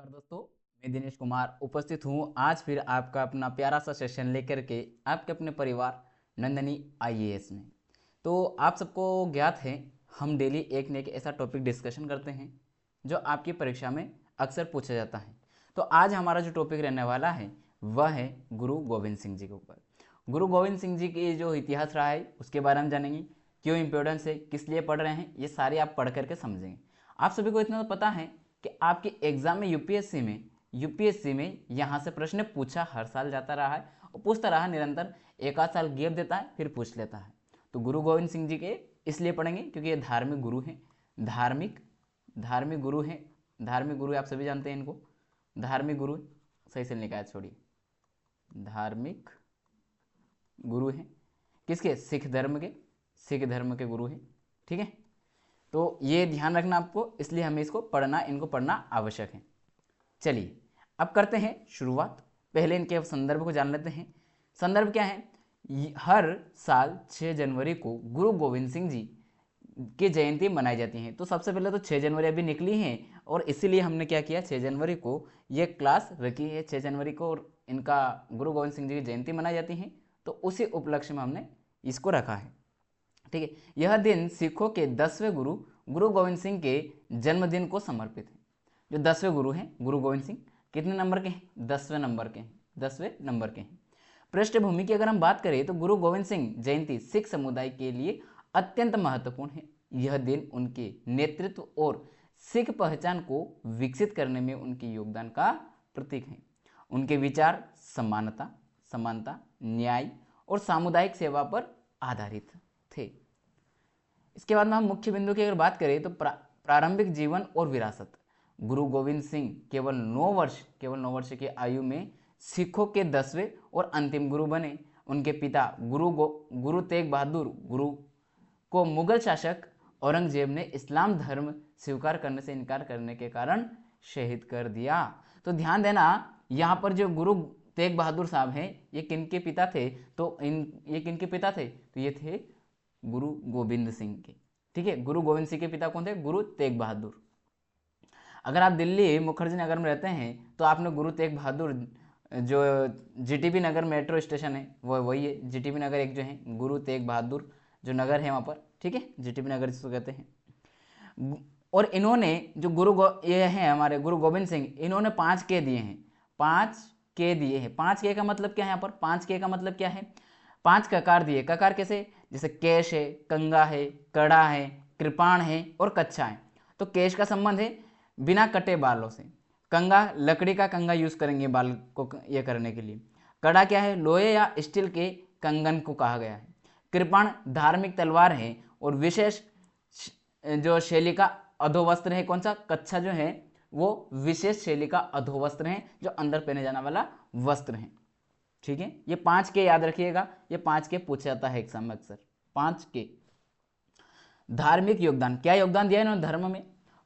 नमस्कार दोस्तों, मैं दिनेश कुमार उपस्थित हूँ आज फिर आपका अपना प्यारा सा सेशन लेकर के आपके अपने परिवार नंदनी आईएएस में। तो आप सबको ज्ञात है, हम डेली एक न एक ऐसा टॉपिक डिस्कशन करते हैं जो आपकी परीक्षा में अक्सर पूछा जाता है। तो आज हमारा जो टॉपिक रहने वाला है वह है गुरु गोविंद सिंह जी के ऊपर। गुरु गोविंद सिंह जी की जो इतिहास रहा है उसके बारे में जानेंगे, क्यों इम्पोर्टेंस है, किस लिए पढ़ रहे हैं, ये सारे आप पढ़ करके समझेंगे। आप सभी को इतना तो पता है कि आपके एग्जाम में यूपीएससी में यहाँ से प्रश्न पूछा हर साल जाता रहा है और पूछता रहा निरंतर, एक आध साल गैप देता है फिर पूछ लेता है। तो गुरु गोविंद सिंह जी के इसलिए पढ़ेंगे क्योंकि ये धार्मिक गुरु हैं, धार्मिक गुरु हैं। धार्मिक गुरु आप सभी जानते हैं इनको, धार्मिक गुरु सही से निकाय छोड़िए, धार्मिक गुरु हैं किसके? सिख धर्म के गुरु हैं। ठीक है, तो ये ध्यान रखना आपको, इसलिए हमें इनको पढ़ना आवश्यक है। चलिए अब करते हैं शुरुआत। पहले इनके संदर्भ को जान लेते हैं। संदर्भ क्या है? हर साल 6 जनवरी को गुरु गोविंद सिंह जी की जयंती मनाई जाती है। तो सबसे पहले तो 6 जनवरी अभी निकली है और इसीलिए हमने क्या किया, 6 जनवरी को ये क्लास रखी है। 6 जनवरी को इनका गुरु गोविंद सिंह जी की जयंती मनाई जाती है, तो उसी उपलक्ष्य में हमने इसको रखा है। ठीक है, यह दिन सिखों के 10वें गुरु गुरु गोविंद सिंह के जन्मदिन को समर्पित है। जो 10वें गुरु हैं गुरु गोविंद सिंह, कितने नंबर के हैं? 10वें नंबर के हैं, 10वें नंबर के हैं। पृष्ठभूमि की अगर हम बात करें तो गुरु गोविंद सिंह जयंती सिख समुदाय के लिए अत्यंत महत्वपूर्ण है। यह दिन उनके नेतृत्व और सिख पहचान को विकसित करने में उनके योगदान का प्रतीक है। उनके विचार समानता, न्याय और सामुदायिक सेवा पर आधारित थे। इसके बाद में हम मुख्य बिंदु की अगर बात करें तो प्रारंभिक जीवन और विरासत। गुरु गोविंद सिंह केवल 9 वर्ष की आयु में सिखों के 10वें और अंतिम गुरु बने। उनके पिता गुरु तेग बहादुर गुरु को मुगल शासक औरंगजेब ने इस्लाम धर्म स्वीकार करने से इनकार करने के कारण शहीद कर दिया। तो ध्यान देना, यहाँ पर जो गुरु तेग बहादुर साहब हैं ये किनके पिता थे? तो ये थे गुरु गोविंद सिंह के। ठीक है, गुरु गोविंद सिंह के पिता कौन थे? गुरु तेग बहादुर। अगर आप दिल्ली मुखर्जी नगर में रहते हैं तो आपने गुरु तेग बहादुर, जो जीटीबी नगर मेट्रो स्टेशन है वो वही है, जीटीबी नगर एक जो है गुरु तेग बहादुर जो नगर है वहाँ पर। ठीक है, जीटीबी नगर जिसको कहते हैं। और इन्होंने ये हैं हमारे गुरु गोविंद सिंह, इन्होंने 5 के दिए हैं, 5 के दिए हैं। 5 के का मतलब क्या है? यहाँ पर 5 के का मतलब क्या है? 5 ककार दिए। ककार कैसे? जैसे केश है, कंगा है, कड़ा है, कृपाण है और कच्छा है। तो केश का संबंध है बिना कटे बालों से। कंगा, लकड़ी का कंगा यूज करेंगे बाल को ये करने के लिए। कड़ा क्या है? लोहे या स्टील के कंगन को कहा गया है। कृपाण धार्मिक तलवार है और विशेष जो शैली का अधोवस्त्र है। कौन सा? कच्छा जो है वो विशेष शैली का अधोवस्त्र है जो अंदर पहने जाने वाला वस्त्र है। ठीक है, ये 5 के याद रखिएगा, ये 5 के पूछा जाता है एग्जाम में अक्सर। 5 के। धार्मिक योगदान, क्या योगदान दिया इन्होंने धर्म में?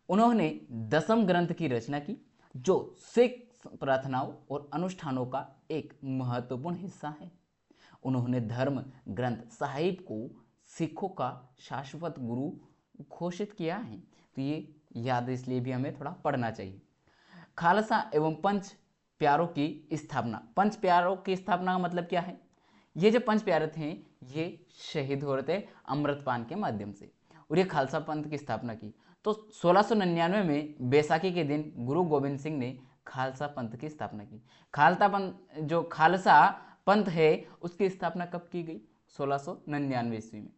उन्होंने 10वें ग्रंथ की रचना की जो सिख प्रार्थनाओं और अनुष्ठानों का एक महत्वपूर्ण हिस्सा है। उन्होंने धर्म ग्रंथ साहिब को सिखों का शाश्वत गुरु घोषित किया है। तो ये याद इसलिए भी हमें थोड़ा पढ़ना चाहिए। खालसा एवं पंच प्यारों की स्थापना। पंच प्यारों की स्थापना का मतलब क्या है? ये जो पंच प्यारे थे ये शहीद हो रहे थे अमृतपान के माध्यम से, और ये खालसा पंथ की स्थापना की। तो 1699 में बैसाखी के दिन गुरु गोविंद सिंह ने खालसा पंथ की स्थापना की। खालसा पंथ है उसकी स्थापना कब की गई? 1699 ईस्वी में।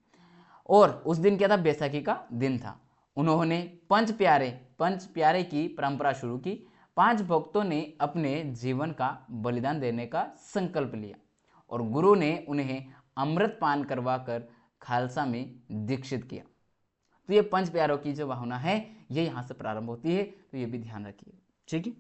और उस दिन क्या था? बैसाखी का दिन था। उन्होंने पंच प्यारे की परंपरा शुरू की। 5 भक्तों ने अपने जीवन का बलिदान देने का संकल्प लिया और गुरु ने उन्हें अमृत पान करवाकर खालसा में दीक्षित किया। तो ये 5 प्यारों की जो भावना है ये यहाँ से प्रारंभ होती है, तो ये भी ध्यान रखिए। ठीक है,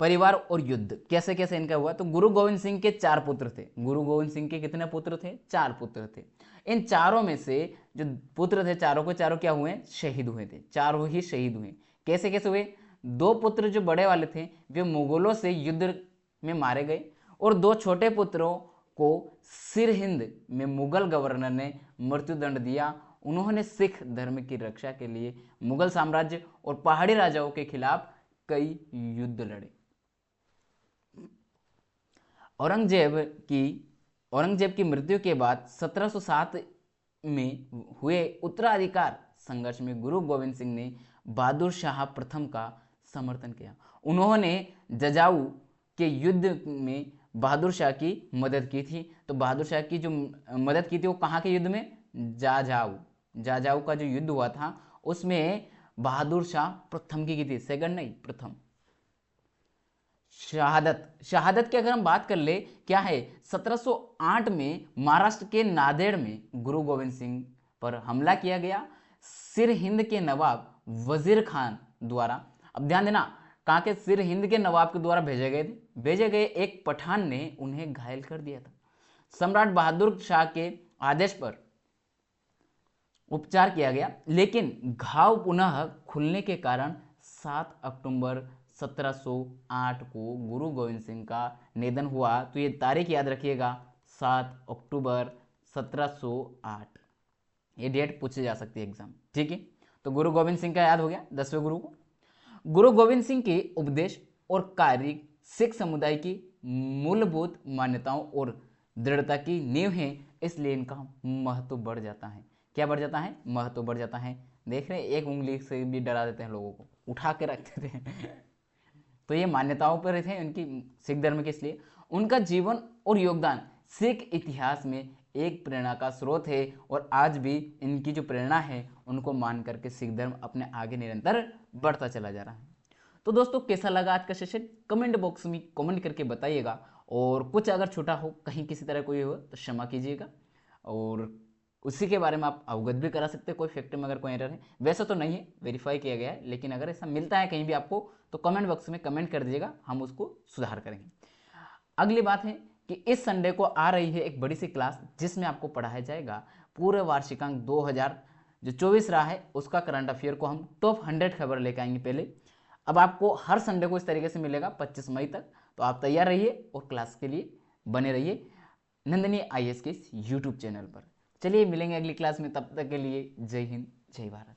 परिवार और युद्ध कैसे कैसे इनका हुआ? तो गुरु गोविंद सिंह के 4 पुत्र थे। गुरु गोविंद सिंह के कितने पुत्र थे? 4 पुत्र थे। इन चारों में से जो पुत्र थे चारों के चारों क्या हुए? शहीद हुए थे। चारों ही शहीद हुए। कैसे कैसे हुए? 2 पुत्र जो बड़े वाले थे वे मुगलों से युद्ध में मारे गए और 2 छोटे पुत्रों को सिरहिंद में मुगल गवर्नर ने मृत्युदंड दिया उन्होंने सिख धर्म की रक्षा के लिए मुगल साम्राज्य और पहाड़ी राजाओं के खिलाफ कई युद्ध लड़े। औरंगजेब की मृत्यु के बाद 1707 में हुए उत्तराधिकार संघर्ष में गुरु गोविंद सिंह ने बहादुर शाह प्रथम का समर्थन किया। उन्होंने जजाऊ के युद्ध में बहादुर शाह की मदद की थी। तो बहादुर शाह की जो मदद की थी वो कहाँ के युद्ध में? जाजाऊ का जो युद्ध हुआ था उसमें बहादुर शाह प्रथम की थी, सेकंड नहीं, प्रथम। शहादत की अगर हम बात कर ले, क्या है, 1708 में महाराष्ट्र के नांदेड़ में गुरु गोविंद सिंह पर हमला किया गया सिर हिंद के नवाब वजीर खान द्वारा। अब ध्यान देना, कहाँ के? सिर हिंद के नवाब के द्वारा भेजे गए एक पठान ने उन्हें घायल कर दिया था। सम्राट बहादुर शाह के आदेश पर उपचार किया गया, लेकिन घाव पुनः खुलने के कारण 7 अक्टूबर 1708 को गुरु गोविंद सिंह का निधन हुआ। तो ये तारीख याद रखिएगा, 7 अक्टूबर 1708। ये डेट पूछी जा सकती है एग्जाम, ठीक है। तो गुरु गोविंद सिंह का याद हो गया, 10वें गुरु को। गुरु गोविंद सिंह के उपदेश और कार्य सिख समुदाय की मूलभूत मान्यताओं और दृढ़ता की नींव है, इसलिए इनका महत्व बढ़ जाता है। क्या बढ़ जाता है? महत्व बढ़ जाता है। देख रहे हैं, एक उंगली से भी डरा देते हैं लोगों को, उठा के रखते थे तो ये मान्यताओं पर थे उनकी, सिख धर्म के। इसलिए उनका जीवन और योगदान सिख इतिहास में एक प्रेरणा का स्रोत है, और आज भी इनकी जो प्रेरणा है उनको मान करके सिख धर्म अपने आगे निरंतर बढ़ता चला जा रहा है। तो दोस्तों, कैसा लगा आज का सेशन? कमेंट बॉक्स में कमेंट करके बताइएगा, और कुछ अगर छोटा हो, कहीं किसी तरह कोई हो तो क्षमा कीजिएगा, और उसी के बारे में आप अवगत भी करा सकते हैं। कोई फैक्ट में अगर कोई एरर है, वैसे तो नहीं है, वेरीफाई किया गया है, लेकिन अगर ऐसा मिलता है कहीं भी आपको तो कमेंट बॉक्स में कमेंट कर दीजिएगा, हम उसको सुधार करेंगे। अगली बात है कि इस संडे को आ रही है एक बड़ी सी क्लास, जिसमें आपको पढ़ाया जाएगा पूरे वार्षिकांक 2024 रहा है उसका करंट अफेयर को हम टॉप 100 खबर लेकर आएंगे पहले। अब आपको हर संडे को इस तरीके से मिलेगा 25 मई तक। तो आप तैयार रहिए और क्लास के लिए बने रहिए नंदनी IAS के इस यूट्यूब चैनल पर। चलिए मिलेंगे अगली क्लास में, तब तक के लिए जय हिंद, जय भारत।